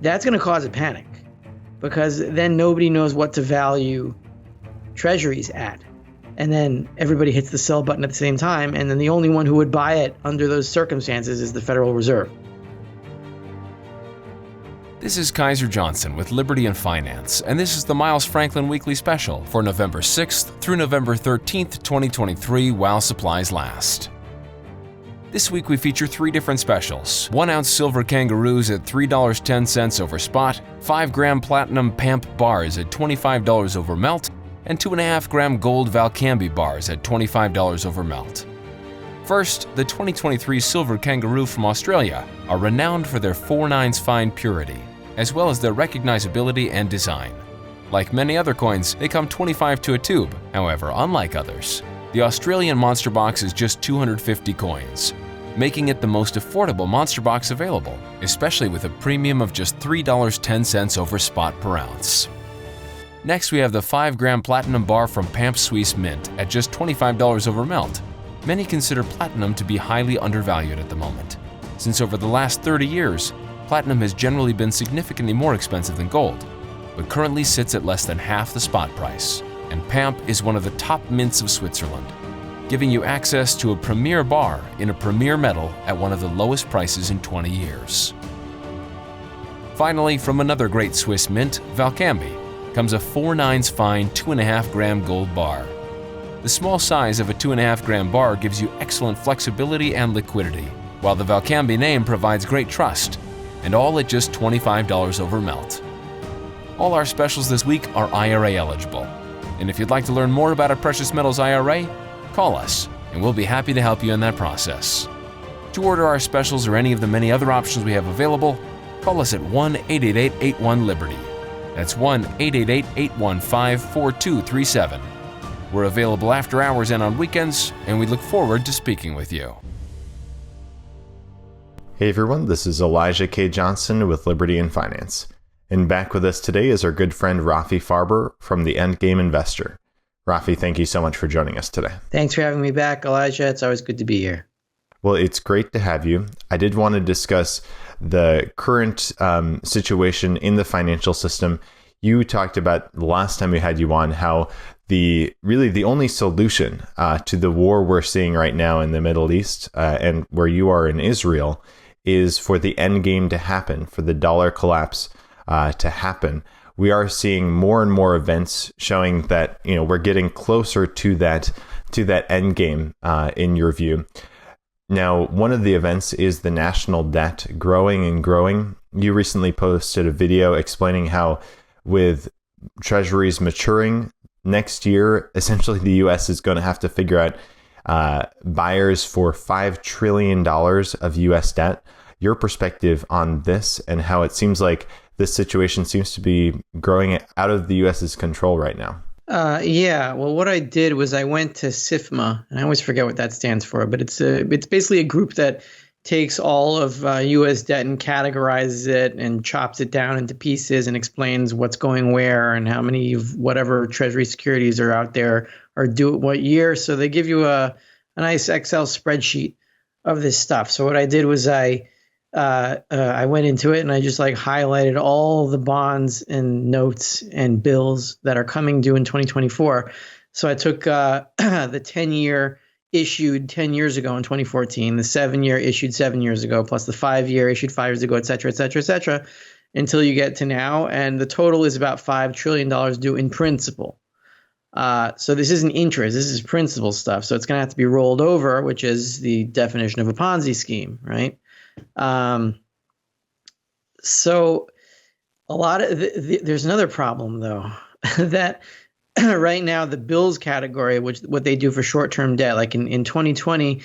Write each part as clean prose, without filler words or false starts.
that's going to cause a panic, because then nobody knows what to value treasuries at. And then everybody hits the sell button at the same time, and then the only one who would buy it under those circumstances is the Federal Reserve. This is Kaiser Johnson with Liberty and Finance, and this is the Miles Franklin Weekly Special for November 6th through November 13th, 2023, while supplies last. This week we feature 3 different specials: 1-ounce silver kangaroos at $3.10 over spot, 5-gram platinum PAMP bars at $25 over melt, and 2.5-gram gold Valcambi bars at $25 over melt. First, the 2023 silver kangaroo from Australia are renowned for their 4/9 fine purity, as well as their recognizability and design. Like many other coins, they come 25 to a tube. However, unlike others, the Australian Monster Box is just 250 coins, making it the most affordable Monster Box available, especially with a premium of just $3.10 over spot per ounce. Next, we have the 5-gram platinum bar from PAMP Suisse Mint at just $25 over melt. Many consider platinum to be highly undervalued at the moment, since over the last 30 years, platinum has generally been significantly more expensive than gold, but currently sits at less than half the spot price, and PAMP is one of the top mints of Switzerland, giving you access to a premier bar in a premier metal at one of the lowest prices in 20 years. Finally, from another great Swiss mint, Valcambi, comes a 4/9 fine 2.5-gram gold bar. The small size of a 2.5-gram bar gives you excellent flexibility and liquidity, while the Valcambi name provides great trust, and all at just $25 over melt. All our specials this week are IRA eligible, and if you'd like to learn more about a precious metals IRA, call us, and we'll be happy to help you in that process. To order our specials or any of the many other options we have available, call us at 1-888-81-LIBERTY. That's 1-888-815-4237. We're available after hours and on weekends, and we look forward to speaking with you. Hey everyone, this is Elijah K. Johnson with Liberty and Finance. And back with us today is our good friend Rafi Farber from the Endgame Investor. Rafi, thank you so much for joining us today. Thanks for having me back, Elijah. It's always good to be here. Well, it's great to have you. I did want to discuss the current situation in the financial system. You talked about the last time we had you on how the only solution to the war we're seeing right now in the Middle East and where you are in Israel is for the end game to happen, for the dollar collapse to happen. We are seeing more and more events showing that we're getting closer to that end game in your view. Now, one of the events is the national debt growing and growing. You recently posted a video explaining how with treasuries maturing next year, essentially the U.S. is going to have to figure out buyers for $5 trillion of U.S. debt. Your perspective on this and how it seems like this situation seems to be growing out of the U.S.'s control right now. Yeah. Well, what I did was I went to SIFMA, and I always forget what that stands for, but it's basically a group that takes all of U.S. debt and categorizes it and chops it down into pieces and explains what's going where and how many of whatever Treasury securities are out there are due at what year. So they give you a nice Excel spreadsheet of this stuff. So what I did was I went into it and I just highlighted all the bonds and notes and bills that are coming due in 2024. So I took the 10-year issued 10 years ago in 2014, the 7-year issued 7 years ago, plus the 5-year issued 5 years ago, et cetera, et cetera, et cetera, until you get to now. And the total is about $5 trillion due in principal. So this isn't interest, this is principal stuff. So it's going to have to be rolled over, which is the definition of a Ponzi scheme, right? So a lot of there's another problem though, that right now the bills category, which what they do for short-term debt, like in 2020,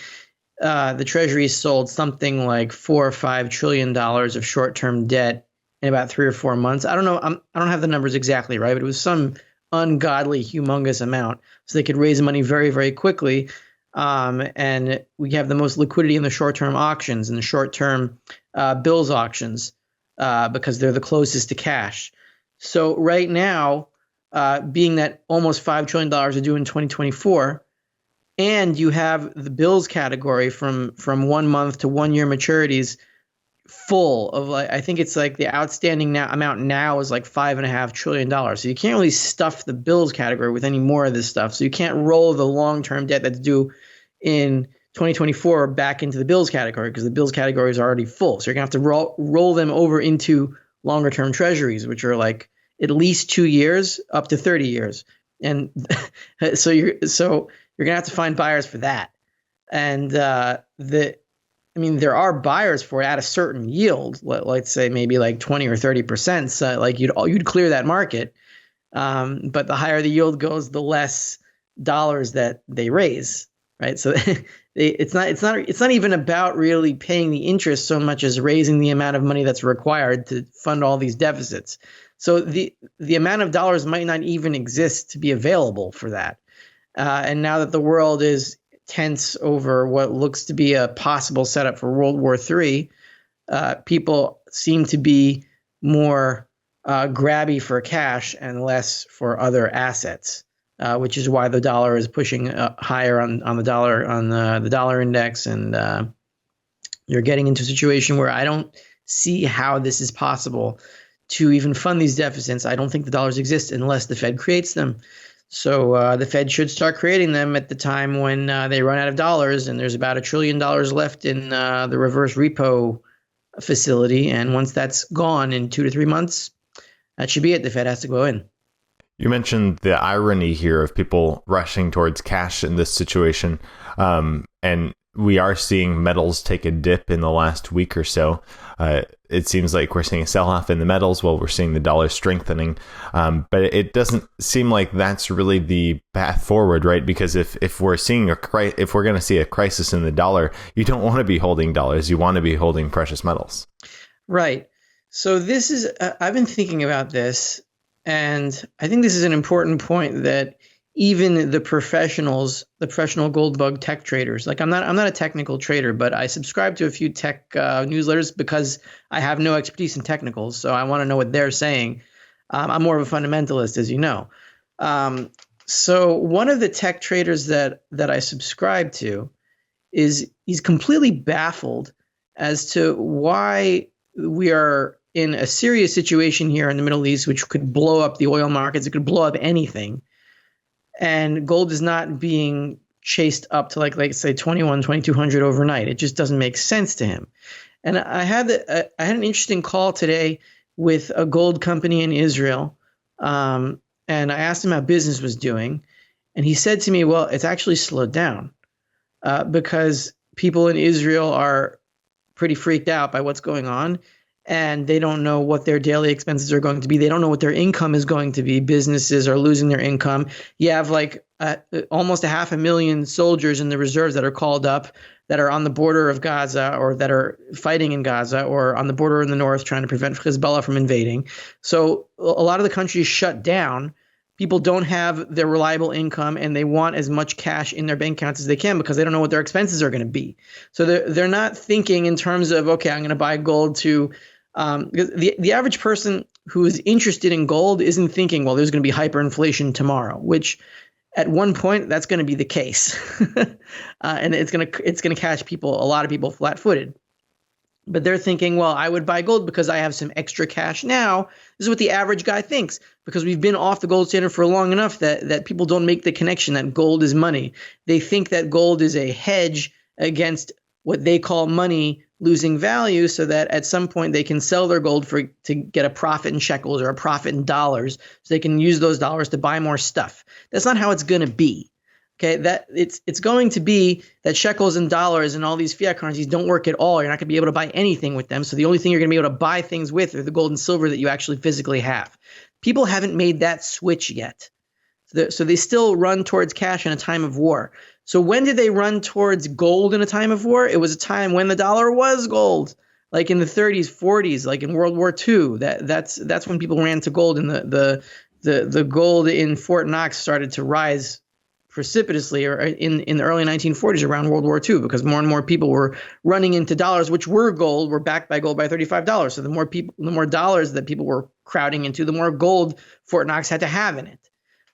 the Treasury sold something like $4 or $5 trillion of short-term debt in about 3 or 4 months. I don't know. I don't have the numbers exactly right, but it was some ungodly, humongous amount. So they could raise money very, very quickly. And we have the most liquidity in the short-term auctions and the short-term bills auctions because they're the closest to cash. So right now, being that almost $5 trillion are due in 2024, and you have the bills category from 1 month to 1 year maturities full of like, I think it's like the outstanding amount now is like $5.5 trillion. So you can't really stuff the bills category with any more of this stuff. So you can't roll the long-term debt that's due in 2024 back into the bills category because the bills category is already full. So you're gonna have to roll them over into longer-term treasuries, which are like at least 2 years up to 30 years. And so you're gonna have to find buyers for that. And there are buyers for it at a certain yield. Let's say maybe like 20 or 30%. So like you'd clear that market. But the higher the yield goes, the less dollars that they raise, right? So it's not even about really paying the interest so much as raising the amount of money that's required to fund all these deficits. So the amount of dollars might not even exist to be available for that. And now that the world is tense over what looks to be a possible setup for World War III, people seem to be more grabby for cash and less for other assets, which is why the dollar is pushing higher on the dollar the dollar index, and you're getting into a situation where I don't see how this is possible to even fund these deficits. I don't think the dollars exist unless the Fed creates them. So the Fed should start creating them at the time when they run out of dollars, and there's about $1 trillion left in the reverse repo facility. And once that's gone in 2 to 3 months, that should be it. The Fed has to go in. You mentioned the irony here of people rushing towards cash in this situation. And we are seeing metals take a dip in the last week or so. It seems like we're seeing a sell-off in the metals while we're seeing the dollar strengthening. But it doesn't seem like that's really the path forward, right? Because if we're seeing if we're going to see a crisis in the dollar, you don't want to be holding dollars. You want to be holding precious metals. Right. So this is I've been thinking about this, and I think this is an important point that even the professional gold bug tech traders, like I'm not a technical trader, but I subscribe to a few tech newsletters because I have no expertise in technicals. So I want to know what they're saying. I'm more of a fundamentalist, as you know. So one of the tech traders that I subscribe to he's completely baffled as to why we are in a serious situation here in the Middle East, which could blow up the oil markets. It could blow up anything. And gold is not being chased up to like say 2,200 overnight. It just doesn't make sense to him. And I had an interesting call today with a gold company in Israel, and I asked him how business was doing, and he said to me, "Well, it's actually slowed down because people in Israel are pretty freaked out by what's going on." And they don't know what their daily expenses are going to be. They don't know what their income is going to be. Businesses are losing their income. You have like almost 500,000 soldiers in the reserves that are called up that are on the border of Gaza or that are fighting in Gaza or on the border in the north trying to prevent Hezbollah from invading. So a lot of the country is shut down. People don't have their reliable income, and they want as much cash in their bank accounts as they can because they don't know what their expenses are going to be. So they're not thinking in terms of, okay, I'm going to buy gold to because the average person who is interested in gold isn't thinking, well, there's going to be hyperinflation tomorrow, which at one point that's going to be the case, and it's going to catch a lot of people flat-footed. But they're thinking, well, I would buy gold because I have some extra cash now. This is what the average guy thinks because we've been off the gold standard for long enough that people don't make the connection that gold is money. They think that gold is a hedge against what they call money losing value so that at some point they can sell their gold to get a profit in shekels or a profit in dollars so they can use those dollars to buy more stuff. That's not how it's going to be. Okay, that it's going to be that shekels and dollars and all these fiat currencies don't work at all. You're not going to be able to buy anything with them. So the only thing you're going to be able to buy things with are the gold and silver that you actually physically have. People haven't made that switch yet. So they still run towards cash in a time of war. So when did they run towards gold in a time of war? It was a time when the dollar was gold, like in the 30s, 40s, like in World War II. That's when people ran to gold, and the gold in Fort Knox started to rise precipitously or in the early 1940s around World War II, because more and more people were running into dollars, which were backed by gold by $35. So the more dollars that people were crowding into, the more gold Fort Knox had to have in it.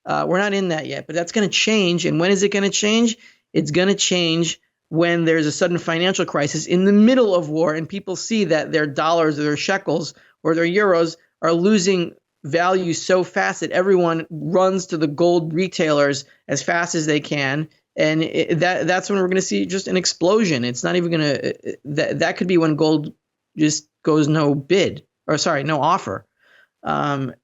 We're not in that yet, but that's going to change. And when is it going to change? It's going to change when there's a sudden financial crisis in the middle of war and people see that their dollars or their shekels or their euros are losing value so fast that everyone runs to the gold retailers as fast as they can. And that's when we're going to see just an explosion. It's not even going to, that could be when gold just goes no offer.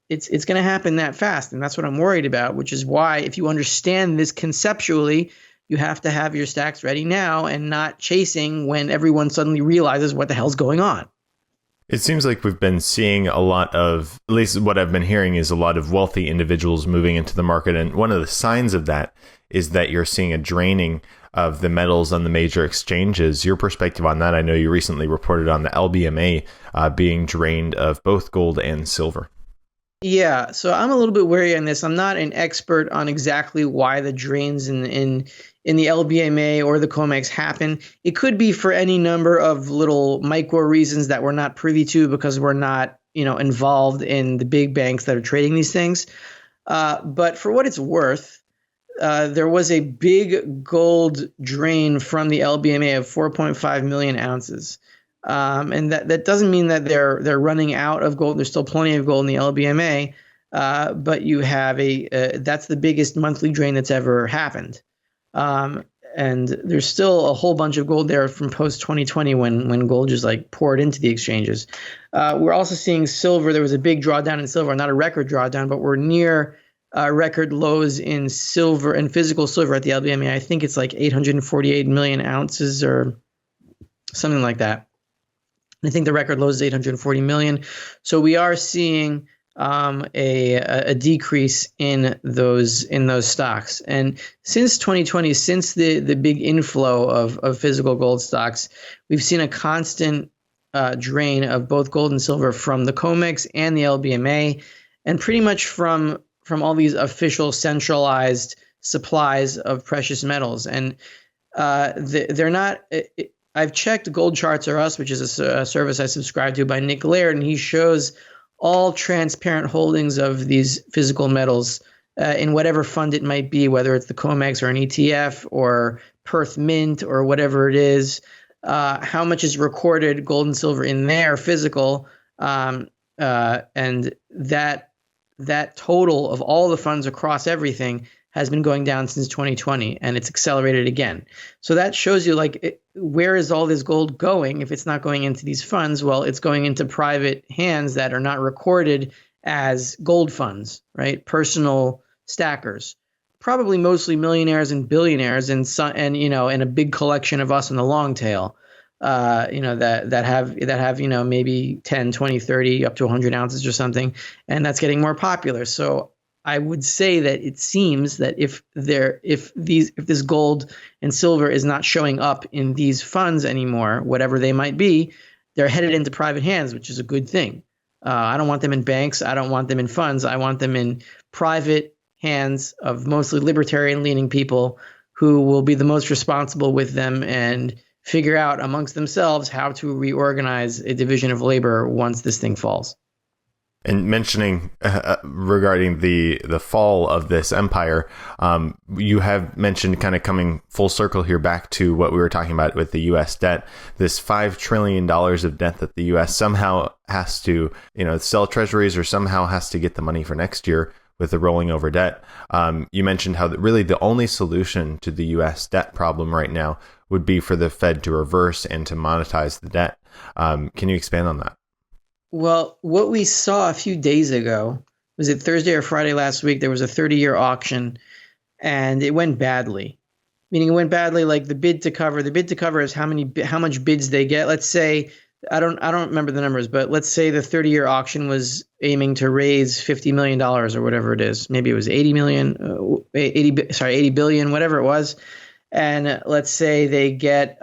It's going to happen that fast. And that's what I'm worried about, which is why if you understand this conceptually, you have to have your stacks ready now and not chasing when everyone suddenly realizes what the hell's going on. It seems like we've been seeing a lot of, at least what I've been hearing is a lot of wealthy individuals moving into the market. And one of the signs of that is that you're seeing a draining of the metals on the major exchanges. Your perspective on that? I know you recently reported on the LBMA being drained of both gold and silver. Yeah, so I'm a little bit wary on this. I'm not an expert on exactly why the drains in the LBMA or the COMEX happen. It could be for any number of little micro reasons that we're not privy to because we're not, involved in the big banks that are trading these things. But for what it's worth, there was a big gold drain from the LBMA of 4.5 million ounces. And that doesn't mean that they're running out of gold. There's still plenty of gold in the LBMA, but you have that's the biggest monthly drain that's ever happened. And there's still a whole bunch of gold there from post 2020 when gold just like poured into the exchanges. We're also seeing silver. There was a big drawdown in silver, not a record drawdown, but we're near record lows in silver and physical silver at the LBMA. I think it's like 848 million ounces or something like that. I think the record low is 840 million. So we are seeing a decrease in those stocks. And since 2020, since the big inflow of physical gold stocks, we've seen a constant drain of both gold and silver from the COMEX and the LBMA, and pretty much from all these official centralized supplies of precious metals. And they're not. I've checked Gold Charts R Us, which is a service I subscribe to by Nick Laird, and he shows all transparent holdings of these physical metals in whatever fund it might be, whether it's the COMEX or an ETF or Perth Mint or whatever it is, how much is recorded gold and silver in there physical, and that total of all the funds across everything has been going down since 2020, and it's accelerated again. So that shows you where is all this gold going if it's not going into these funds? Well, it's going into private hands that are not recorded as gold funds, right? Personal stackers, probably mostly millionaires and billionaires, and a big collection of us in the long tail, that have maybe 10, 20, 30, up to 100 ounces or something, and that's getting more popular. So I would say that it seems that if this gold and silver is not showing up in these funds anymore, whatever they might be, they're headed into private hands, which is a good thing. I don't want them in banks. I don't want them in funds. I want them in private hands of mostly libertarian-leaning people who will be the most responsible with them and figure out amongst themselves how to reorganize a division of labor once this thing falls. And mentioning regarding the fall of this empire, you have mentioned, kind of coming full circle here back to what we were talking about with the U.S. debt, this $5 trillion of debt that the U.S. somehow has to, sell treasuries or somehow has to get the money for next year with the rolling over debt. You mentioned how really the only solution to the U.S. debt problem right now would be for the Fed to reverse and to monetize the debt. Can you expand on that? Well, what we saw a few days ago, was it Thursday or Friday last week, there was a 30-year auction, and it went badly. Meaning it went badly like the bid to cover. The bid to cover is how much bids they get. Let's say, I don't remember the numbers, but let's say the 30-year auction was aiming to raise $50 million or whatever it is. Maybe it was 80 billion, whatever it was. And let's say they get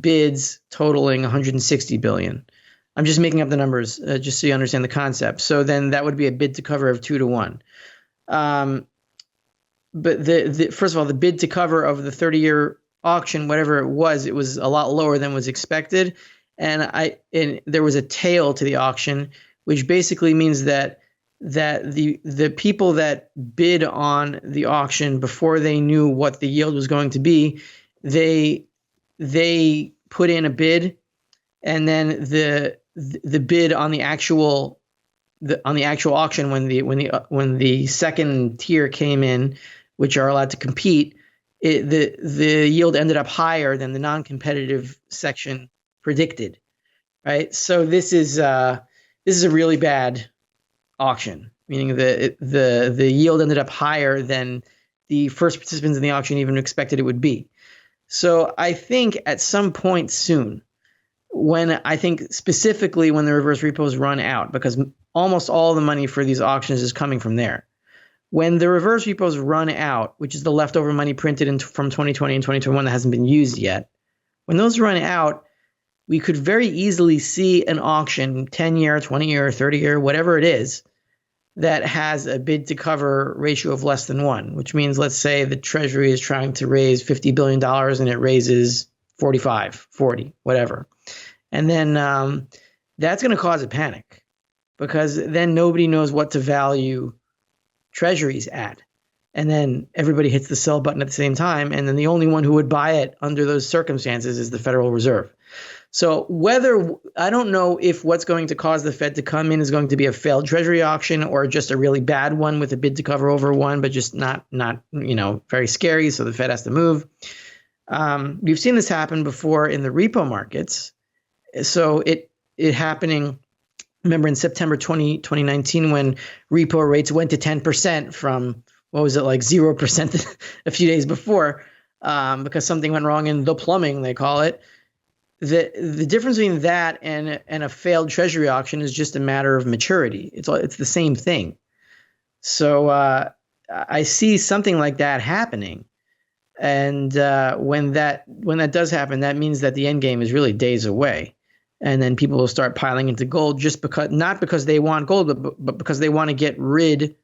bids totaling 160 billion. I'm just making up the numbers just so you understand the concept. So then that would be a bid to cover of 2-1. But first of all, the bid to cover of the 30-year auction, whatever it was a lot lower than was expected. And there was a tail to the auction, which basically means that the people that bid on the auction before they knew what the yield was going to be, they they put in a bid, and then the bid on the actual auction, when the second tier came in, which are allowed to compete, the yield ended up higher than the non-competitive section predicted, right? So this is a really bad auction, meaning the yield ended up higher than the first participants in the auction even expected it would be. So I think at some point soon, I think specifically when the reverse repos run out, because almost all the money for these auctions is coming from there. When the reverse repos run out, which is the leftover money printed from 2020 and 2021 that hasn't been used yet, when those run out, we could very easily see an auction, 10-year, 20-year, 30-year, whatever it is, that has a bid to cover ratio of less than 1, which means, let's say the Treasury is trying to raise $50 billion and it raises 45, 40, whatever. And then that's going to cause a panic, because then nobody knows what to value Treasuries at. And then everybody hits the sell button at the same time. And then the only one who would buy it under those circumstances is the Federal Reserve. So I don't know if what's going to cause the Fed to come in is going to be a failed Treasury auction or just a really bad one with a bid to cover over 1, but just not very scary. So the Fed has to move. We've seen this happen before in the repo markets. So it happening, remember in September 2019 when repo rates went to 10% from, what was it, like 0% a few days before, because something went wrong in the plumbing, they call it. The difference between that and a failed Treasury auction is just a matter of maturity. It's the same thing. So I see something like that happening. And when that does happen, that means that the end game is really days away. And then people will start piling into gold not because they want gold, but because they want to get rid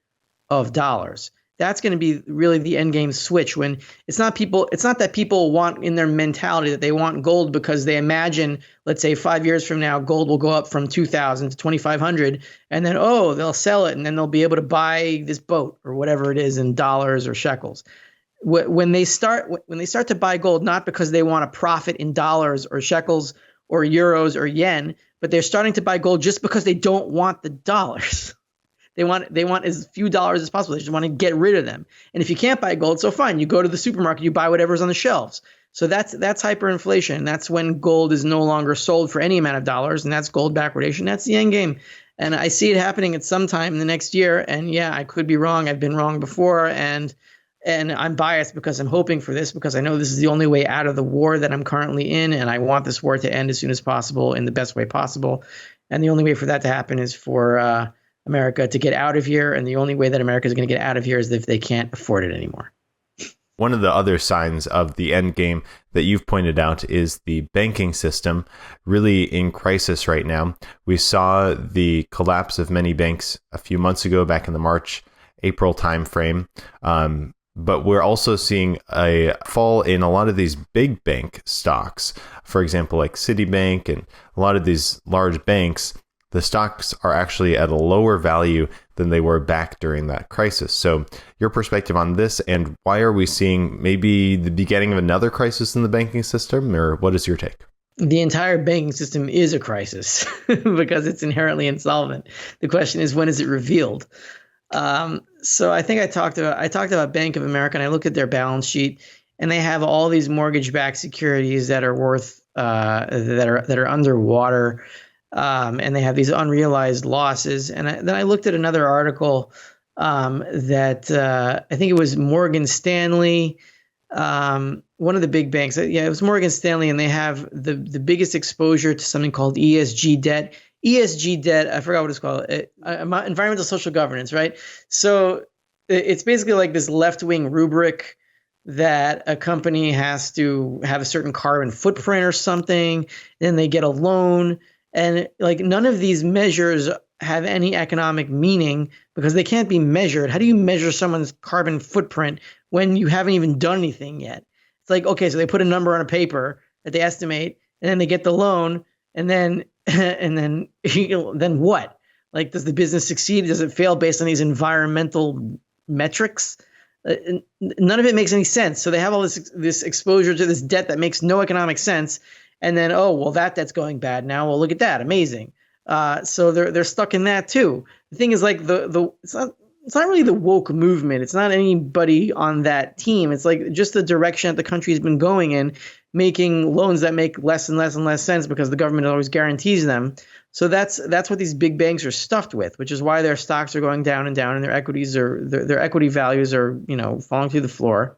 of dollars. That's going to be really the end game switch. When it's not that people want in their mentality that they want gold because they imagine, let's say 5 years from now, gold will go up from 2,000 to 2,500, and then they'll sell it, and then they'll be able to buy this boat or whatever it is in dollars or shekels. When they start to buy gold, not because they want to profit in dollars or shekels or euros or yen, but they're starting to buy gold just because they don't want the dollars. They want as few dollars as possible. They just want to get rid of them. And if you can't buy gold, so fine. You go to the supermarket, you buy whatever's on the shelves. So that's hyperinflation. That's when gold is no longer sold for any amount of dollars, and that's gold backwardation. That's the end game. And I see it happening at some time in the next year. And yeah, I could be wrong. I've been wrong before, and I'm biased because I'm hoping for this, because I know this is the only way out of the war that I'm currently in, and I want this war to end as soon as possible in the best way possible. And the only way for that to happen is for America to get out of here, and the only way that America is going to get out of here is if they can't afford it anymore. One of the other signs of the end game that you've pointed out is the banking system really in crisis right now. We saw the collapse of many banks a few months ago, back in the March-April timeframe. But we're also seeing a fall in a lot of these big bank stocks. For example, like Citibank and a lot of these large banks, the stocks are actually at a lower value than they were back during that crisis. So your perspective on this, and why are we seeing maybe the beginning of another crisis in the banking system, or what is your take? The entire banking system is a crisis because it's inherently insolvent. The question is, when is it revealed? So I think I talked about Bank of America, and I looked at their balance sheet, and they have all these mortgage-backed securities that are worth that are underwater. And they have these unrealized losses. And then I looked at another article that I think it was Morgan Stanley, one of the big banks. Yeah, it was Morgan Stanley, and they have the biggest exposure to something called ESG debt. ESG debt, I forgot what it's called, environmental social governance, right? So it's basically like this left-wing rubric that a company has to have a certain carbon footprint or something, then they get a loan. And like none of these measures have any economic meaning because they can't be measured. How do you measure someone's carbon footprint when you haven't even done anything yet? It's like, okay, so they put a number on a paper that they estimate, and then they get the loan, and then then what? Like, does the business succeed? Does it fail based on these environmental metrics? None of it makes any sense. So they have all this exposure to this debt that makes no economic sense. And then, oh, well, that debt's going bad now. Well, look at that. Amazing. So they're stuck in that too. The thing is, like, it's not really the woke movement. It's not anybody on that team. It's like just the direction that the country has been going in, making loans that make less and less and less sense because the government always guarantees them. So that's what these big banks are stuffed with, which is why their stocks are going down and down, and their equity values are, falling through the floor.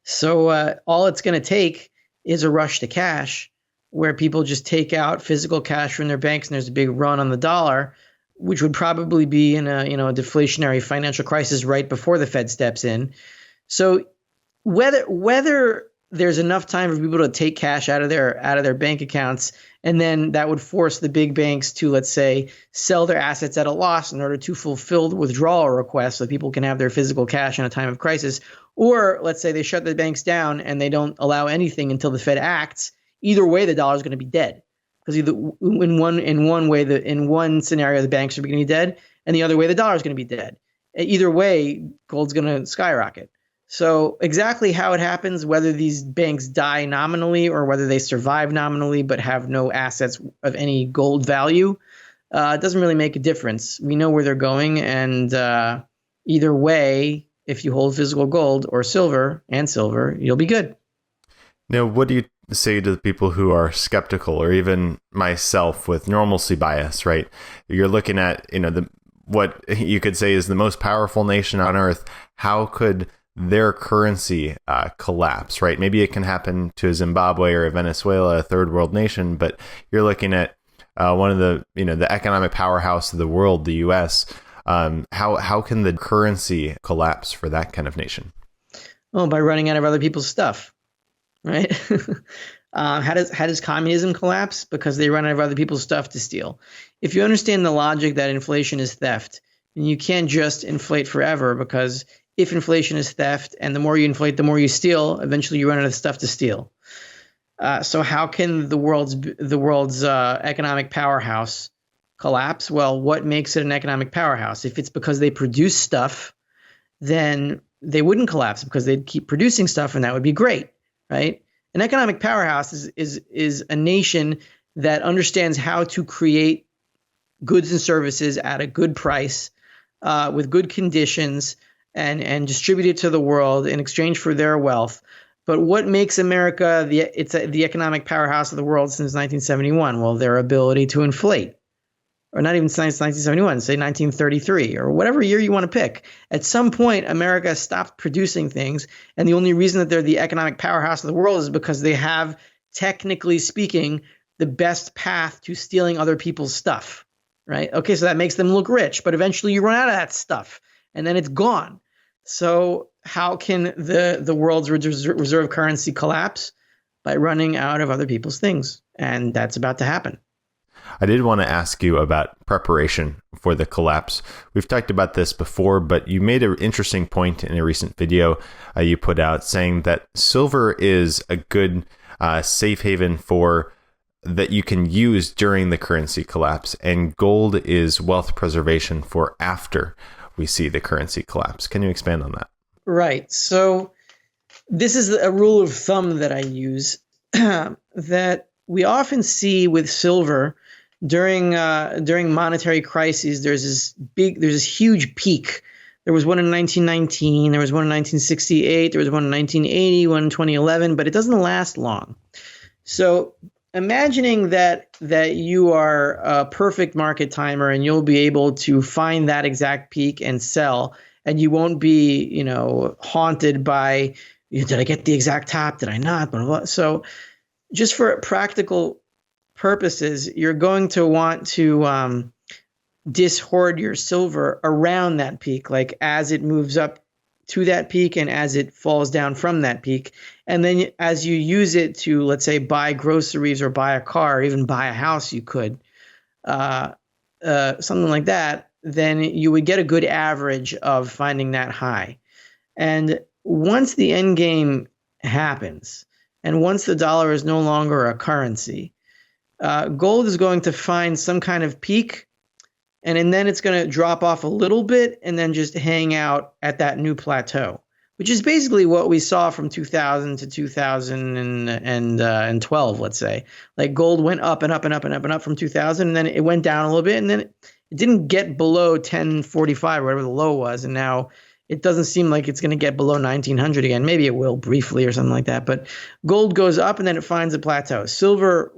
So all it's going to take is a rush to cash, where people just take out physical cash from their banks, and there's a big run on the dollar, which would probably be in a deflationary financial crisis right before the Fed steps in. So whether there's enough time for people to take cash out of their bank accounts, and then that would force the big banks to, let's say, sell their assets at a loss in order to fulfill the withdrawal request so people can have their physical cash in a time of crisis, or let's say they shut the banks down and they don't allow anything until the Fed acts. Either way, the dollar is going to be dead, because either in one scenario the banks are going to be dead, and the other way the dollar is going to be dead. Either way, gold's going to skyrocket. So exactly how it happens, whether these banks die nominally or whether they survive nominally but have no assets of any gold value, it doesn't really make a difference. We know where they're going, and either way, if you hold physical gold or silver, you'll be good. Now, what do you say to the people who are skeptical, or even myself with normalcy bias, right? You're looking at, what you could say is the most powerful nation on earth. How could their currency collapse, right? Maybe it can happen to Zimbabwe or Venezuela, a third world nation, but you're looking at one of the, the economic powerhouse of the world, the US. How can the currency collapse for that kind of nation? Oh, by running out of other people's stuff, right? How does communism collapse? Because they run out of other people's stuff to steal. If you understand the logic that inflation is theft, then you can't just inflate forever, because if inflation is theft and the more you inflate, the more you steal, eventually you run out of stuff to steal. So how can the world's economic powerhouse collapse? Well, what makes it an economic powerhouse? If it's because they produce stuff, then they wouldn't collapse, because they'd keep producing stuff, and that would be great, right? An economic powerhouse is a nation that understands how to create goods and services at a good price, with good conditions, and distribute it to the world in exchange for their wealth. But what makes America the economic powerhouse of the world since 1971? Well, their ability to inflate. Or not even since 1971, say 1933, or whatever year you want to pick. At some point, America stopped producing things, and the only reason that they're the economic powerhouse of the world is because they have, technically speaking, the best path to stealing other people's stuff, right? Okay, so that makes them look rich, but eventually you run out of that stuff, and then it's gone. So how can the world's reserve currency collapse? By running out of other people's things, and that's about to happen. I did want to ask you about preparation for the collapse. We've talked about this before, but you made an interesting point in a recent video you put out, saying that silver is a good safe haven for that you can use during the currency collapse, and gold is wealth preservation for after we see the currency collapse. Can you expand on that? Right. So this is a rule of thumb that I use that we often see with silver during monetary crises. There's this huge peak. There was one in 1919, there was one in 1968, there was one in 1980, one in 2011, but it doesn't last long. So imagining that you are a perfect market timer and you'll be able to find that exact peak and sell, and you won't be, haunted by, did I get the exact top? Did I not? Blah, blah, blah. So just for practical purposes, you're going to want to dishoard your silver around that peak, like as it moves up to that peak and as it falls down from that peak. And then as you use it to, let's say, buy groceries or buy a car or even buy a house, you could, something like that, then you would get a good average of finding that high. And once the end game happens, and once the dollar is no longer a currency, gold is going to find some kind of peak, and then it's going to drop off a little bit and then just hang out at that new plateau, which is basically what we saw from 2000 to 2012, let's say. Like gold went up and up and up and up and up from 2000, and then it went down a little bit, and then it didn't get below 1045 or whatever the low was, and now it doesn't seem like it's going to get below 1900 again. Maybe it will briefly or something like that, but gold goes up and then it finds a plateau. Silver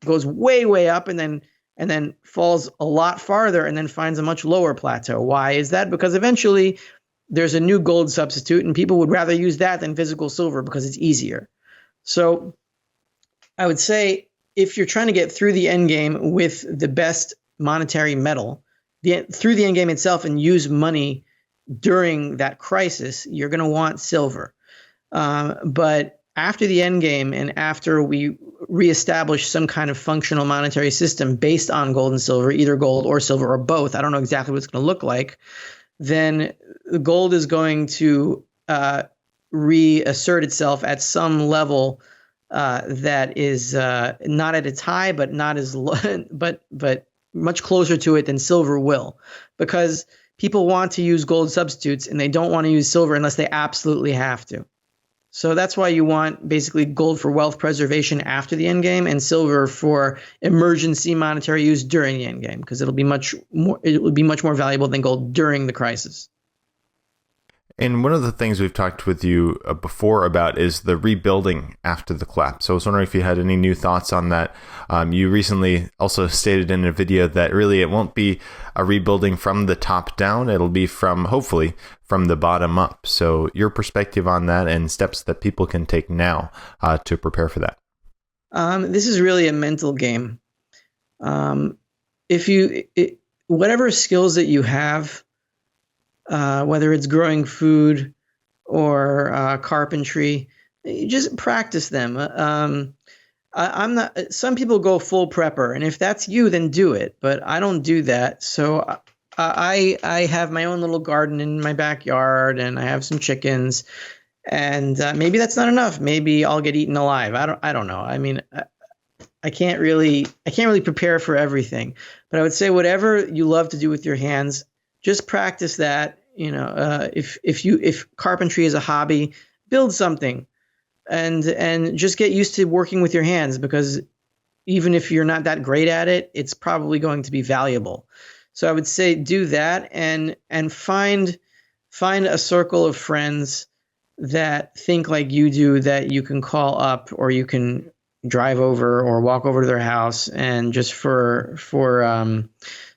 goes way, way up and then falls a lot farther and then finds a much lower plateau. Why is that? Because eventually there's a new gold substitute and people would rather use that than physical silver because it's easier. So I would say if you're trying to get through the end game with the best monetary metal, through the end game itself and use money during that crisis, you're going to want silver. But after the end game and after we reestablish some kind of functional monetary system based on gold and silver, either gold or silver or both, I don't know exactly what it's going to look like, then the gold is going to reassert itself at some level that is not at its high, but not as low, but much closer to it than silver will, because people want to use gold substitutes and they don't want to use silver unless they absolutely have to. So that's why you want basically gold for wealth preservation after the end game and silver for emergency monetary use during the end game, because it will be much more valuable than gold during the crisis. And one of the things we've talked with you before about is the rebuilding after the collapse. So I was wondering if you had any new thoughts on that. You recently also stated in a video that really it won't be a rebuilding from the top down. It'll be hopefully from the bottom up. So your perspective on that and steps that people can take now to prepare for that. This is really a mental game. Whatever skills that you have, whether it's growing food or carpentry, you just practice them. I'm not. Some people go full prepper, and if that's you, then do it. But I don't do that. So I have my own little garden in my backyard, and I have some chickens, and maybe that's not enough. Maybe I'll get eaten alive. I don't know. I mean, I can't really prepare for everything. But I would say whatever you love to do with your hands, just practice that. If carpentry is a hobby, build something, and just get used to working with your hands, because even if you're not that great at it, it's probably going to be valuable. So I would say do that and find a circle of friends that think like you do, that you can call up or you can drive over or walk over to their house, and just for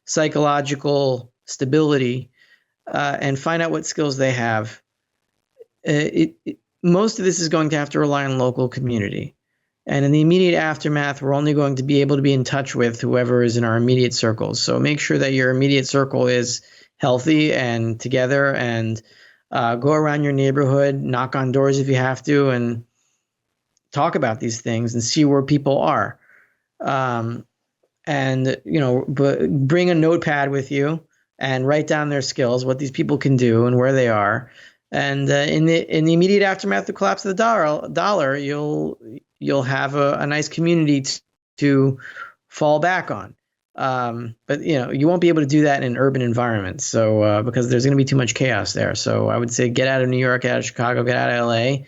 psychological stability. And find out what skills they have. Most of this is going to have to rely on local community. And in the immediate aftermath, we're only going to be able to be in touch with whoever is in our immediate circles. So make sure that your immediate circle is healthy and together, and go around your neighborhood, knock on doors if you have to, and talk about these things and see where people are. But bring a notepad with you and write down their skills, what these people can do and where they are. And in the immediate aftermath of the collapse of the dollar, you'll have a nice community to fall back on. But you won't be able to do that in an urban environment. So because there's going to be too much chaos there. So I would say get out of New York, get out of Chicago, get out of LA,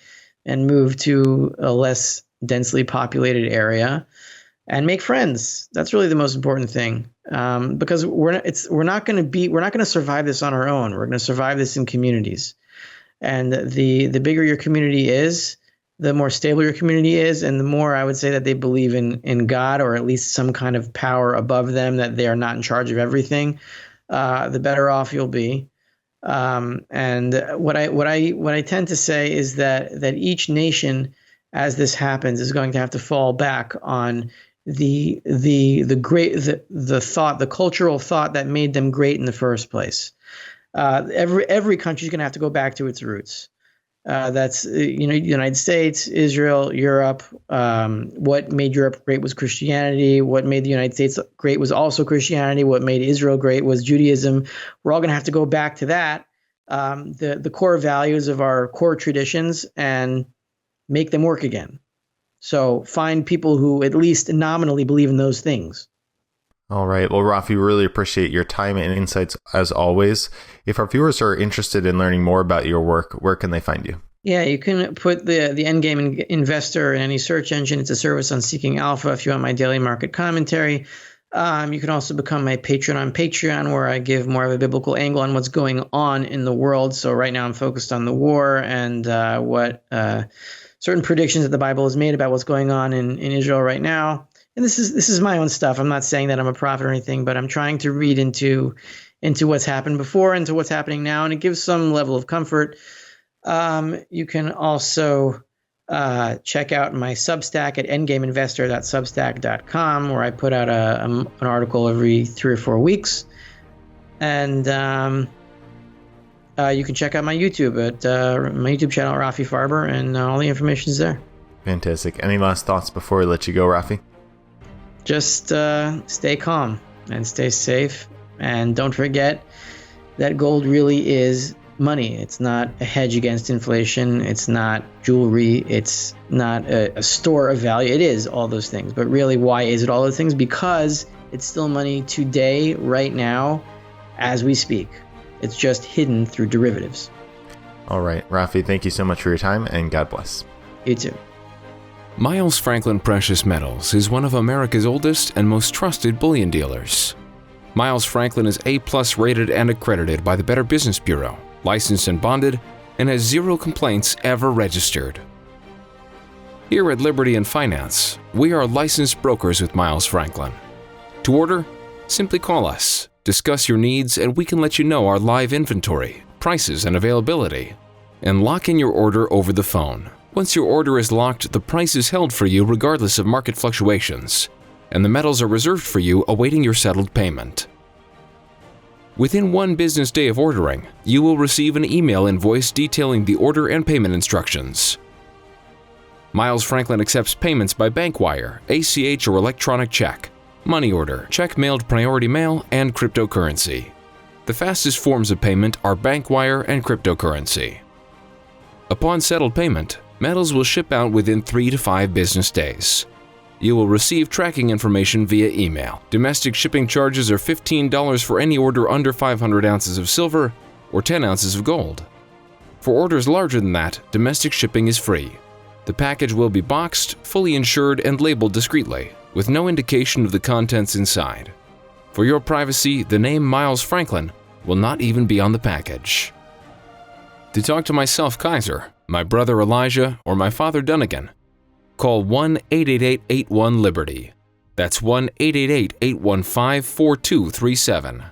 and move to a less densely populated area and make friends. That's really the most important thing. Because we're not going to survive this on our own. We're going to survive this in communities. And the bigger your community is, the more stable your community is, and the more I would say that they believe in God, or at least some kind of power above them, that they are not in charge of everything, the better off you'll be. And what I tend to say is that each nation, as this happens, is going to have to fall back on the cultural thought that made them great in the first place. Every country is going to have to go back to its roots. That's the United States, Israel, Europe. What made Europe great was Christianity. What made the United States great was also Christianity. What made Israel great was Judaism. We're all going to have to go back to that, the core values of our core traditions, and make them work again. So find people who at least nominally believe in those things. All right. Well, Rafi, really appreciate your time and insights as always. If our viewers are interested in learning more about your work, where can they find you? Yeah, you can put the Endgame investor in any search engine. It's a service on Seeking Alpha if you want my daily market commentary. You can also become my patron on Patreon, where I give more of a biblical angle on what's going on in the world. So right now I'm focused on the war and what certain predictions that the Bible has made about what's going on in Israel right now. And this is my own stuff. I'm not saying that I'm a prophet or anything, but I'm trying to read into what's happened before, into what's happening now, and it gives some level of comfort. You can also check out my Substack at endgameinvestor.substack.com, where I put out an article every 3 or 4 weeks. And you can check out my YouTube at my YouTube channel, Rafi Farber, and all the information is there. Fantastic. Any last thoughts before we let you go, Rafi? Just stay calm and stay safe. And don't forget that gold really is money. It's not a hedge against inflation. It's not jewelry. It's not a store of value. It is all those things. But really, why is it all those things? Because it's still money today, right now, as we speak. It's just hidden through derivatives. All right. Rafi, thank you so much for your time, and God bless. You too. Miles Franklin Precious Metals is one of America's oldest and most trusted bullion dealers. Miles Franklin is A+ rated and accredited by the Better Business Bureau, licensed and bonded, and has 0 complaints ever registered. Here at Liberty and Finance, we are licensed brokers with Miles Franklin. To order, simply call us, discuss your needs, and we can let you know our live inventory, prices, and availability, and lock in your order over the phone. Once your order is locked, the price is held for you regardless of market fluctuations, and the metals are reserved for you awaiting your settled payment. Within 1 business day of ordering, you will receive an email invoice detailing the order and payment instructions. Miles Franklin accepts payments by bank wire, ACH or electronic check, money order, check mailed priority mail, and cryptocurrency. The fastest forms of payment are bank wire and cryptocurrency. Upon settled payment, metals will ship out within 3 to 5 business days. You will receive tracking information via email. Domestic shipping charges are $15 for any order under 500 ounces of silver or 10 ounces of gold. For orders larger than that, domestic shipping is free. The package will be boxed, fully insured, and labeled discreetly, with no indication of the contents inside. For your privacy, the name Miles Franklin will not even be on the package. To talk to myself, Kaiser, my brother Elijah, or my father Dunnigan, call 1-888-81-LIBERTY. That's 1-888-815-4237.